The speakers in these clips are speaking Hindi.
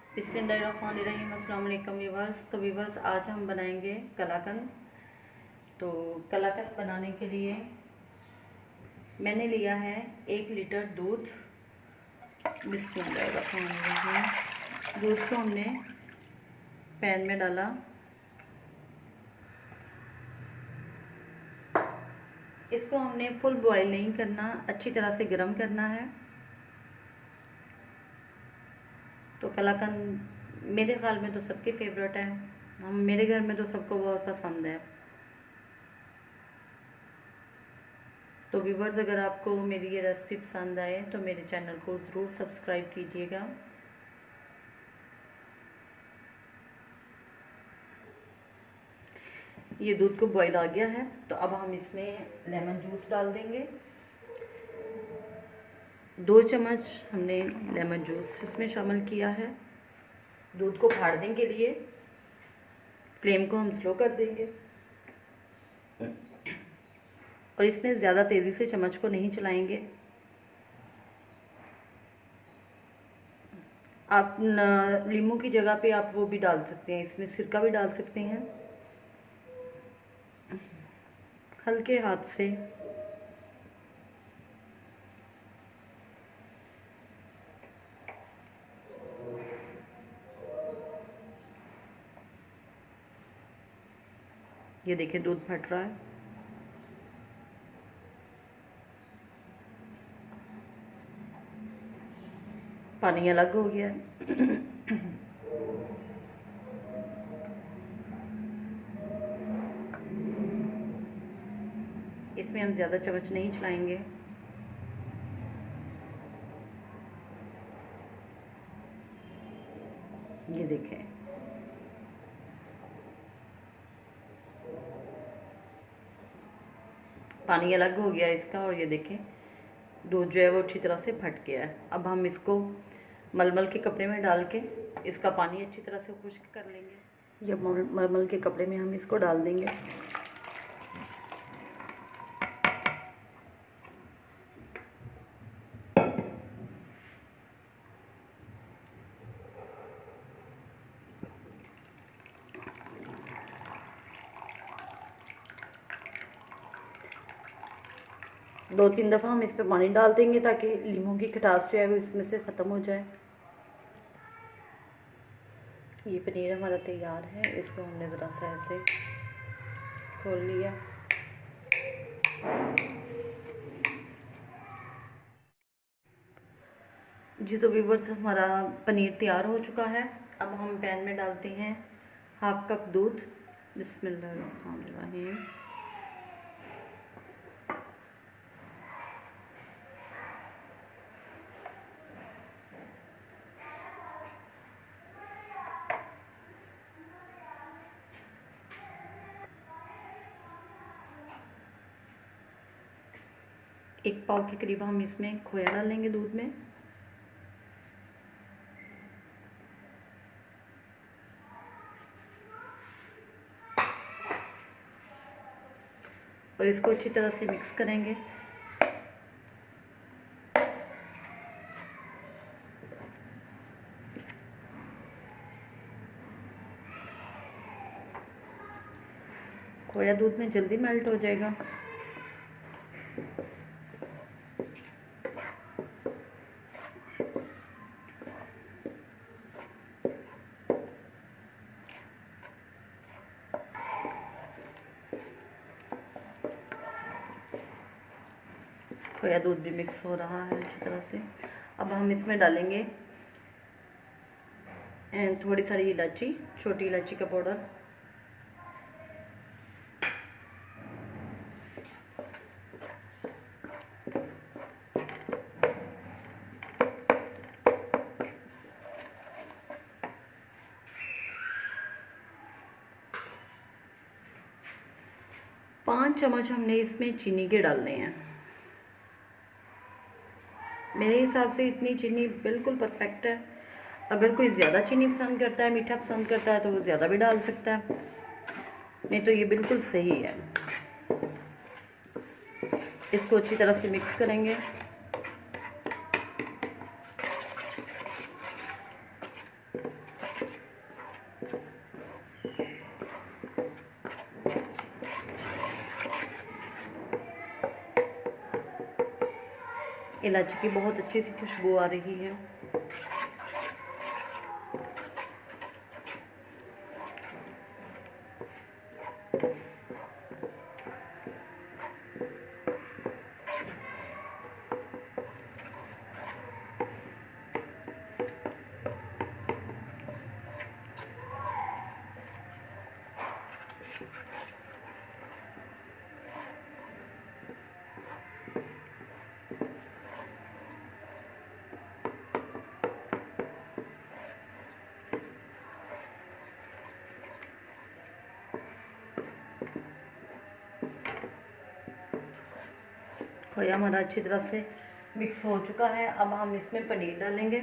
बिस्मिल्लाहिर्रहमानिर्रहीम। अस्सलाम वालेकुम व्यूवर्स। तो व्यूवर्स, आज हम बनाएंगे कलाकंद। तो कलाकंद बनाने के लिए मैंने लिया है 1 लीटर दूध। बिस्मिल्लाहिर्रहमानिर्रहीम। दूध को हमने पैन में डाला। इसको हमने फुल बॉयल नहीं करना, अच्छी तरह से गर्म करना है। तो कलाकंद मेरे ख्याल में तो सबके फेवरेट है। मेरे घर में तो सबको बहुत पसंद है। तो व्यूवर्स, अगर आपको मेरी ये रेसिपी पसंद आए तो मेरे चैनल को ज़रूर सब्सक्राइब कीजिएगा। ये दूध को बॉईल आ गया है, तो अब हम इसमें लेमन जूस डाल देंगे। 2 चम्मच हमने लेमन जूस इसमें शामिल किया है। दूध को फाड़ने के लिए फ्लेम को हम स्लो कर देंगे और इसमें ज़्यादा तेज़ी से चम्मच को नहीं चलाएंगे। आप नींबू की जगह पे आप वो भी डाल सकते हैं, इसमें सिरका भी डाल सकते हैं। हल्के हाथ से ये देखिए दूध फट रहा है। पानी अलग हो गया है। इसमें हम ज़्यादा चम्मच नहीं चलाएंगे। ये देखें, पानी अलग हो गया इसका और ये देखें दूध जो है वो अच्छी तरह से फट गया है। अब हम इसको मलमल के कपड़े में डाल के इसका पानी अच्छी तरह से खुश्क कर लेंगे। ये मलमल के कपड़े में हम इसको डाल देंगे। दो तीन दफ़ा हम इस पर पानी डाल देंगे ताकि लीमू की खटास जो है वो इसमें से ख़त्म हो जाए। ये पनीर हमारा तैयार है। इसको हमने ज़रा सा ऐसे खोल लिया। जी तो व्यूवर्स, हमारा पनीर तैयार हो चुका है। अब हम पैन में डालते हैं 1/2 कप दूध। बिस्मिल्लाहिर्रहमानिर्रहीम। एक पाव के करीब हम इसमें खोया डालेंगे दूध में। और इसको अच्छी तरह से मिक्स करेंगे। खोया दूध में जल्दी मेल्ट हो जाएगा। खोया दूध भी मिक्स हो रहा है अच्छी तरह से। अब हम इसमें डालेंगे थोड़ी सारी इलायची, छोटी इलायची का पाउडर। पाँच चम्मच हमने इसमें चीनी के डालने हैं। मेरे हिसाब से इतनी चीनी बिल्कुल परफेक्ट है। अगर कोई ज़्यादा चीनी पसंद करता है, मीठा पसंद करता है, तो वो ज़्यादा भी डाल सकता है, नहीं तो ये बिल्कुल सही है। इसको अच्छी तरह से मिक्स करेंगे। इलायची की बहुत अच्छी सी खुशबू आ रही है। खोया हमारा अच्छी तरह से मिक्स हो चुका है। अब हम इसमें पनीर डालेंगे।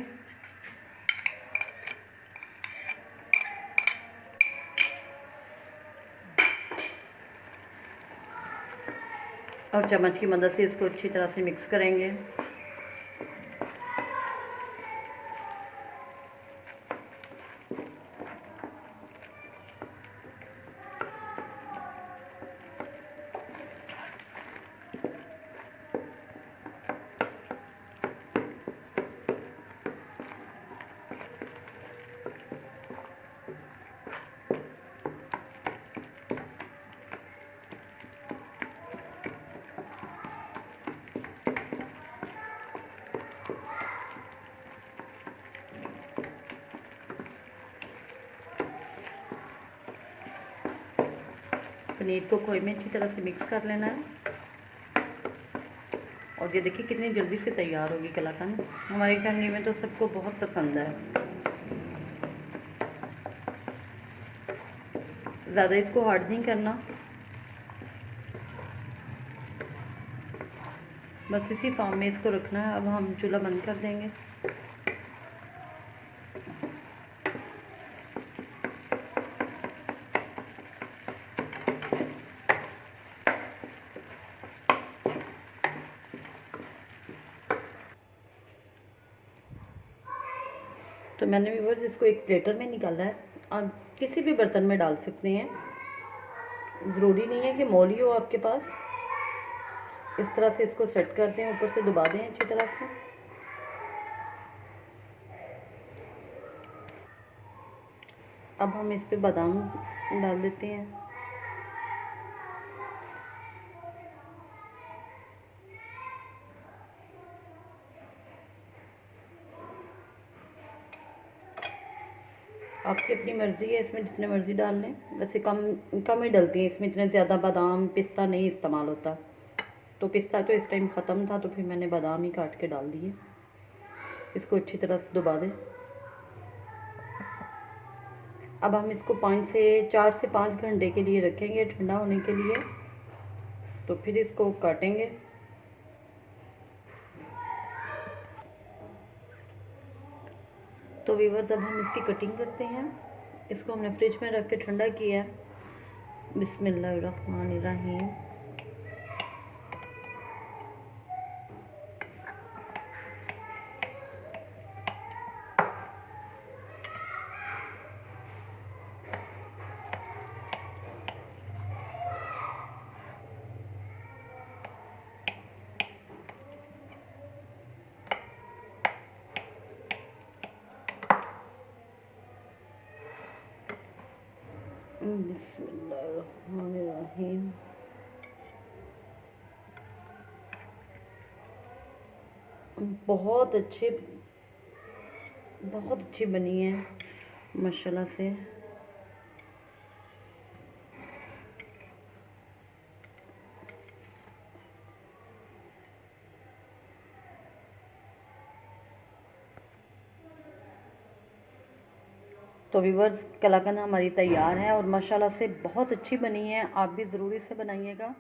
और चम्मच की मदद से इसको अच्छी तरह से मिक्स करेंगे। पनीर को खोए में अच्छी तरह से मिक्स कर लेना है। और ये देखिए कितनी जल्दी से तैयार होगी कलाकंद। हमारी फैमिली में तो सबको बहुत पसंद है। ज़्यादा इसको हार्ड नहीं करना, बस इसी फॉर्म में इसको रखना है। अब हम चूल्हा बंद कर देंगे। तो मैंने भी बस इसको एक प्लेटर में निकाला है। आप किसी भी बर्तन में डाल सकते हैं, ज़रूरी नहीं है कि मोली हो आपके पास। इस तरह से इसको सेट कर दें, ऊपर से दबा दें अच्छी तरह से। अब हम इस पे बादाम डाल देते हैं। आपकी अपनी मर्ज़ी है, इसमें जितने मर्ज़ी डाल लें। वैसे कम कम ही डलती हैं इसमें, इतने ज़्यादा बादाम पिस्ता नहीं इस्तेमाल होता। तो पिस्ता तो इस टाइम ख़त्म था, तो फिर मैंने बादाम ही काट के डाल दिए। इसको अच्छी तरह से दबा दें। अब हम इसको 4 से 5 घंटे के लिए रखेंगे ठंडा होने के लिए। तो फिर इसको काटेंगे। तो व्यूअर्स, अब हम इसकी कटिंग करते हैं। इसको हमने फ्रिज में रख के ठंडा किया है। बिस्मिल्लाहिर्रहमानिर्रहीम। बिस्मिल्लाहिर्रहमानिर्रहीम। बहुत अच्छी बनी है माशाल्लाह से। तो व्यूअर्स, कलाकंद हमारी तैयार है और माशाल्लाह से बहुत अच्छी बनी है। आप भी ज़रूर इसे बनाइएगा।